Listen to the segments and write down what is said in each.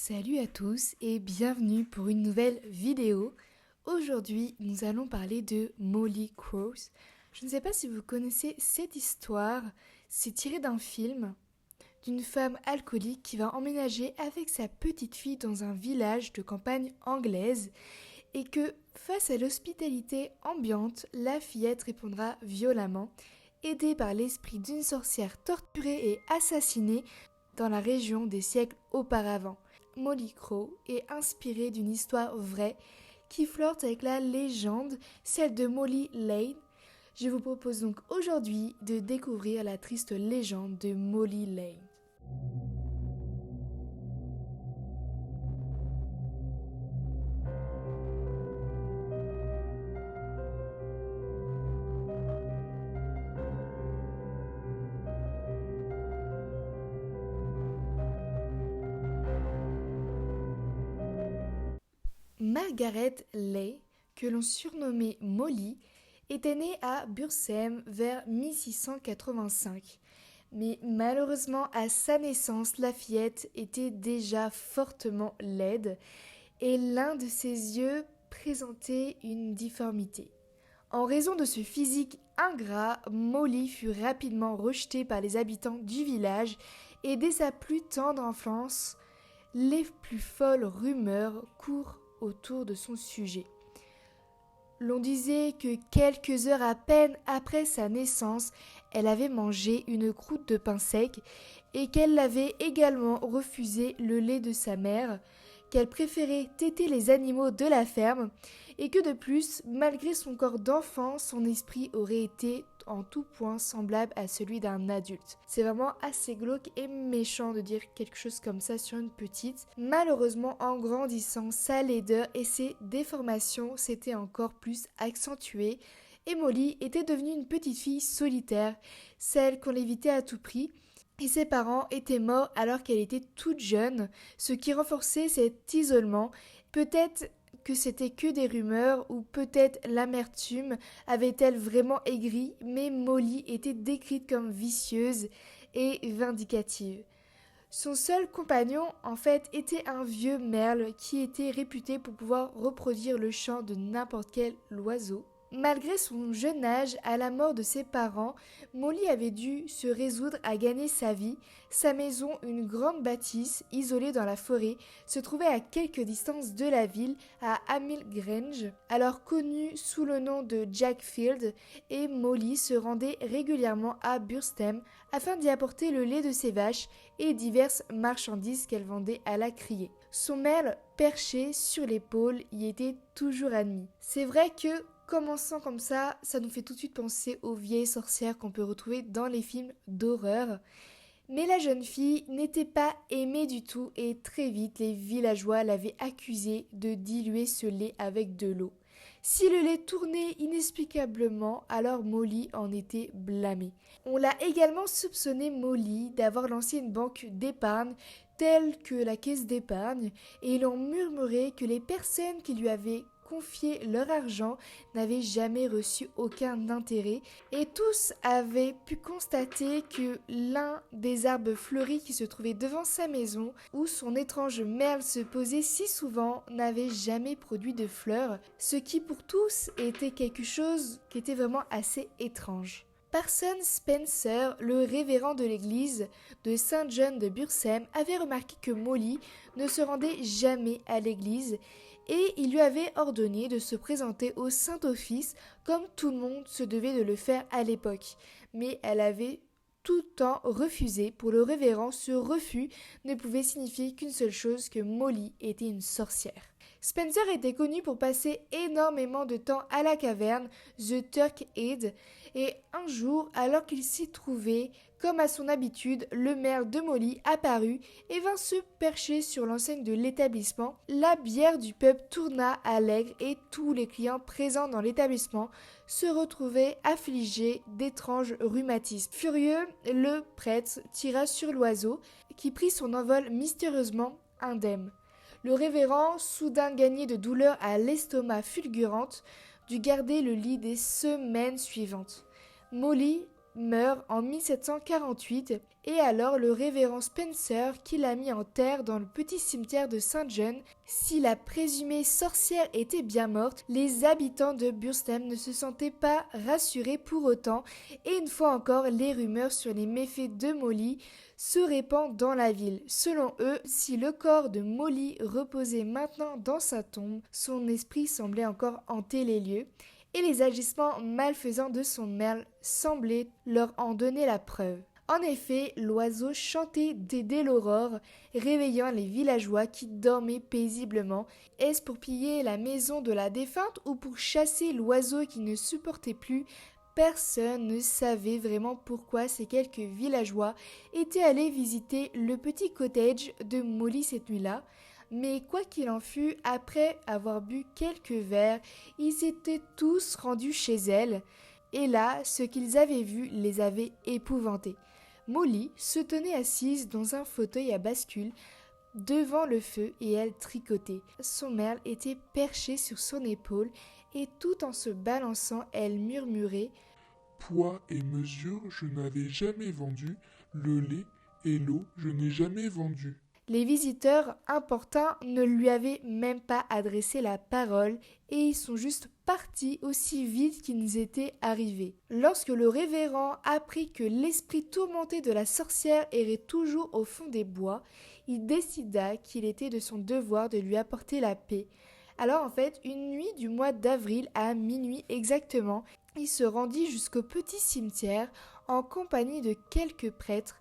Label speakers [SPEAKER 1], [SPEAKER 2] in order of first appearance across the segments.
[SPEAKER 1] Salut à tous et bienvenue pour une nouvelle vidéo. Aujourd'hui, nous allons parler de Molly Cross. Je ne sais pas si vous connaissez cette histoire. C'est tiré d'un film d'une femme alcoolique qui va emménager avec sa petite fille dans un village de campagne anglaise et que, face à l'hospitalité ambiante, la fillette répondra violemment, aidée par l'esprit d'une sorcière torturée et assassinée dans la région des siècles auparavant. Molly Cross est inspirée d'une histoire vraie qui flirte avec la légende, celle de Molly Lane. Je vous propose donc aujourd'hui de découvrir la triste légende de Molly Lane. Margaret Lay, que l'on surnommait Molly, était née à Bursheim vers 1685. Mais malheureusement, à sa naissance, la fillette était déjà fortement laide et l'un de ses yeux présentait une difformité. En raison de ce physique ingrat, Molly fut rapidement rejetée par les habitants du village et dès sa plus tendre enfance, les plus folles rumeurs courent autour de son sujet. L'on disait que quelques heures à peine après sa naissance, elle avait mangé une croûte de pain sec et qu'elle avait également refusé le lait de sa mère, qu'elle préférait téter les animaux de la ferme et que de plus, malgré son corps d'enfant, son esprit aurait été en tout point semblable à celui d'un adulte. C'est vraiment assez glauque et méchant de dire quelque chose comme ça sur une petite. Malheureusement, en grandissant, sa laideur et ses déformations s'étaient encore plus accentuées et Molly était devenue une petite fille solitaire, celle qu'on évitait à tout prix. Et ses parents étaient morts alors qu'elle était toute jeune, ce qui renforçait cet isolement. Peut-être que c'était que des rumeurs ou peut-être l'amertume avait-elle vraiment aigri, mais Molly était décrite comme vicieuse et vindicative. Son seul compagnon, en fait, était un vieux merle qui était réputé pour pouvoir reproduire le chant de n'importe quel oiseau. Malgré son jeune âge, à la mort de ses parents, Molly avait dû se résoudre à gagner sa vie. Sa maison, une grande bâtisse isolée dans la forêt, se trouvait à quelque distance de la ville, à Hamil Grange, alors connue sous le nom de Jackfield, et Molly se rendait régulièrement à Bursheim afin d'y apporter le lait de ses vaches et diverses marchandises qu'elle vendait à la criée. Son merle, perché sur l'épaule, y était toujours admis. C'est vrai que commençant comme ça nous fait tout de suite penser aux vieilles sorcières qu'on peut retrouver dans les films d'horreur. Mais la jeune fille n'était pas aimée du tout et très vite les villageois l'avaient accusée de diluer ce lait avec de l'eau. Si le lait tournait inexplicablement, alors Molly en était blâmée. On l'a également soupçonné Molly d'avoir lancé une banque d'épargne telle que la caisse d'épargne et il en murmurait que les personnes qui lui avaient confié leur argent n'avaient jamais reçu aucun intérêt et tous avaient pu constater que l'un des arbres fleuris qui se trouvait devant sa maison où son étrange merle se posait si souvent n'avait jamais produit de fleurs, ce qui pour tous était quelque chose qui était vraiment assez étrange. Parson Spencer, le révérend de l'église de Saint John de Bursheim, avait remarqué que Molly ne se rendait jamais à l'église et il lui avait ordonné de se présenter au Saint-Office comme tout le monde se devait de le faire à l'époque. Mais elle avait tout le temps refusé. Pour le révérend, ce refus ne pouvait signifier qu'une seule chose, que Molly était une sorcière. Spencer était connu pour passer énormément de temps à la caverne The Turk Head et un jour, alors qu'il s'y trouvait, comme à son habitude, le merle de Molly apparut et vint se percher sur l'enseigne de l'établissement. La bière du pub tourna à l'aigre et tous les clients présents dans l'établissement se retrouvaient affligés d'étranges rhumatismes. Furieux, le prêtre tira sur l'oiseau qui prit son envol mystérieusement indemne. Le révérend, soudain gagné de douleurs à l'estomac fulgurantes, dut garder le lit des semaines suivantes. Molly meurt en 1748 et alors le révérend Spencer qui l'a mis en terre dans le petit cimetière de Saint John. Si la présumée sorcière était bien morte, les habitants de Burslem ne se sentaient pas rassurés pour autant et une fois encore les rumeurs sur les méfaits de Molly se répandent dans la ville. Selon eux, si le corps de Molly reposait maintenant dans sa tombe, son esprit semblait encore hanter les lieux et les agissements malfaisants de son merle semblaient leur en donner la preuve. En effet, l'oiseau chantait dès l'aurore, réveillant les villageois qui dormaient paisiblement. Est-ce pour piller la maison de la défunte ou pour chasser l'oiseau qui ne supportait plus? Personne ne savait vraiment pourquoi ces quelques villageois étaient allés visiter le petit cottage de Molly cette nuit-là. Mais quoi qu'il en fût, après avoir bu quelques verres, ils s'étaient tous rendus chez elle. Et là, ce qu'ils avaient vu les avait épouvantés. Molly se tenait assise dans un fauteuil à bascule devant le feu et elle tricotait. Son merle était perché sur son épaule et tout en se balançant, elle murmurait
[SPEAKER 2] « Poids et mesure, je n'avais jamais vendu. Le lait et l'eau, je n'ai jamais vendu. »
[SPEAKER 1] Les visiteurs importuns ne lui avaient même pas adressé la parole et ils sont juste partis aussi vite qu'ils étaient arrivés. Lorsque le révérend apprit que l'esprit tourmenté de la sorcière errait toujours au fond des bois, il décida qu'il était de son devoir de lui apporter la paix. Alors en fait, une nuit du mois d'avril à minuit exactement, il se rendit jusqu'au petit cimetière en compagnie de quelques prêtres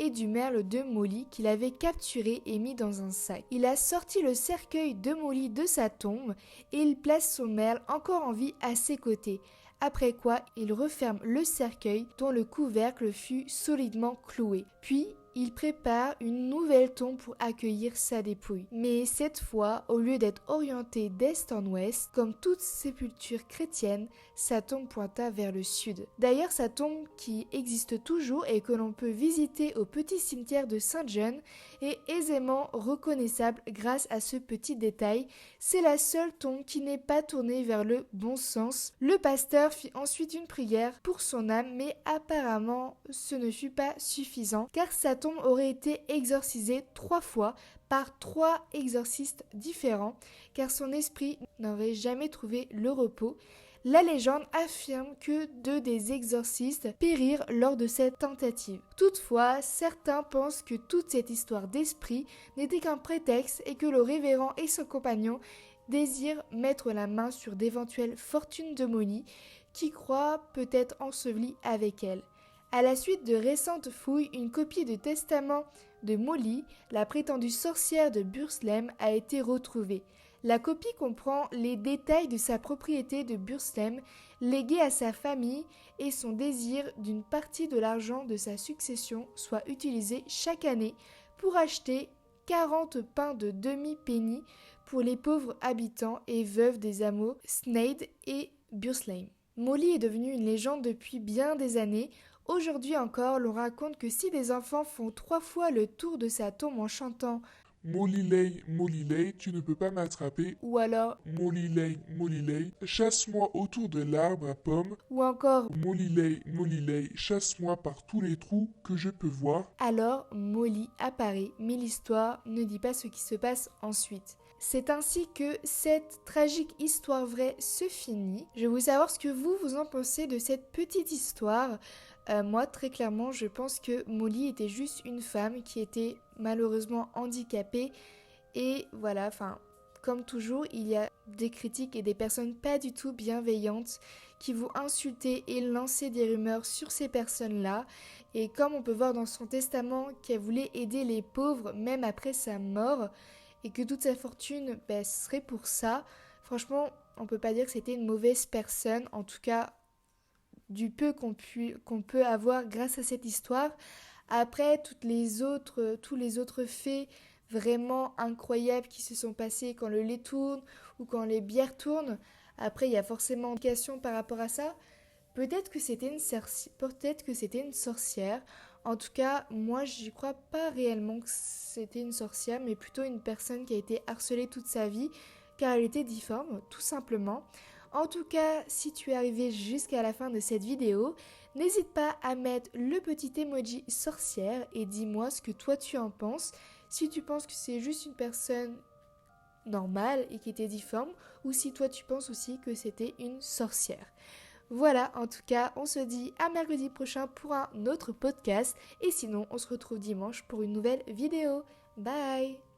[SPEAKER 1] et du merle de Molly qu'il avait capturé et mis dans un sac. Il a sorti le cercueil de Molly de sa tombe et il place son merle encore en vie à ses côtés. Après quoi, il referme le cercueil dont le couvercle fut solidement cloué. Puis, il prépare une nouvelle tombe pour accueillir sa dépouille. Mais cette fois, au lieu d'être orientée d'est en ouest, comme toute sépulture chrétienne, sa tombe pointa vers le sud. D'ailleurs, sa tombe qui existe toujours et que l'on peut visiter au petit cimetière de Saint John est aisément reconnaissable grâce à ce petit détail. C'est la seule tombe qui n'est pas tournée vers le bon sens. Le pasteur fit ensuite une prière pour son âme, mais apparemment ce ne fut pas suffisant car sa tombe aurait été exorcisée 3 fois par 3 exorcistes différents car son esprit n'aurait jamais trouvé le repos. La légende affirme que 2 des exorcistes périrent lors de cette tentative. Toutefois, certains pensent que toute cette histoire d'esprit n'était qu'un prétexte et que le révérend et son compagnon désirent mettre la main sur d'éventuelles fortunes de Molly qui croit peut-être ensevelie avec elle. À la suite de récentes fouilles, une copie du testament de Molly, la prétendue sorcière de Burslem, a été retrouvée. La copie comprend les détails de sa propriété de Burslem, léguée à sa famille et son désir d'une partie de l'argent de sa succession soit utilisé chaque année pour acheter 40 pains de demi-penny pour les pauvres habitants et veuves des hameaux Sneyd et Burslem. Molly est devenue une légende depuis bien des années. Aujourd'hui encore, l'on raconte que si des enfants font 3 fois le tour de sa tombe en chantant
[SPEAKER 2] « Molly Lay, tu ne peux pas m'attraper. »
[SPEAKER 1] ou alors
[SPEAKER 2] Molly Lay, chasse-moi autour de l'arbre à pommes.
[SPEAKER 1] ou encore
[SPEAKER 2] Molly Lay, chasse-moi par tous les trous que je peux voir.
[SPEAKER 1] alors Molly apparaît, mais l'histoire ne dit pas ce qui se passe ensuite. C'est ainsi que cette tragique histoire vraie se finit. Je veux savoir ce que vous en pensez de cette petite histoire. Moi, très clairement, je pense que Molly était juste une femme qui était malheureusement handicapée. Et voilà, comme toujours, il y a des critiques et des personnes pas du tout bienveillantes qui vont insulter et lancer des rumeurs sur ces personnes-là. Et comme on peut voir dans son testament qu'elle voulait aider les pauvres même après sa mort, et que toute sa fortune serait pour ça, franchement, on peut pas dire que c'était une mauvaise personne, en tout cas du peu qu'on peut avoir grâce à cette histoire. Après, tous les autres faits vraiment incroyables qui se sont passés quand le lait tourne ou quand les bières tournent, après il y a forcément une question par rapport à ça. Peut-être que c'était une sorcière. En tout cas, moi, j'y crois pas réellement que c'était une sorcière, mais plutôt une personne qui a été harcelée toute sa vie, car elle était difforme, tout simplement. En tout cas, si tu es arrivé jusqu'à la fin de cette vidéo, n'hésite pas à mettre le petit emoji sorcière et dis-moi ce que toi tu en penses. Si tu penses que c'est juste une personne normale et qui était difforme, ou si toi tu penses aussi que c'était une sorcière. Voilà, en tout cas, on se dit à mercredi prochain pour un autre podcast et sinon on se retrouve dimanche pour une nouvelle vidéo. Bye!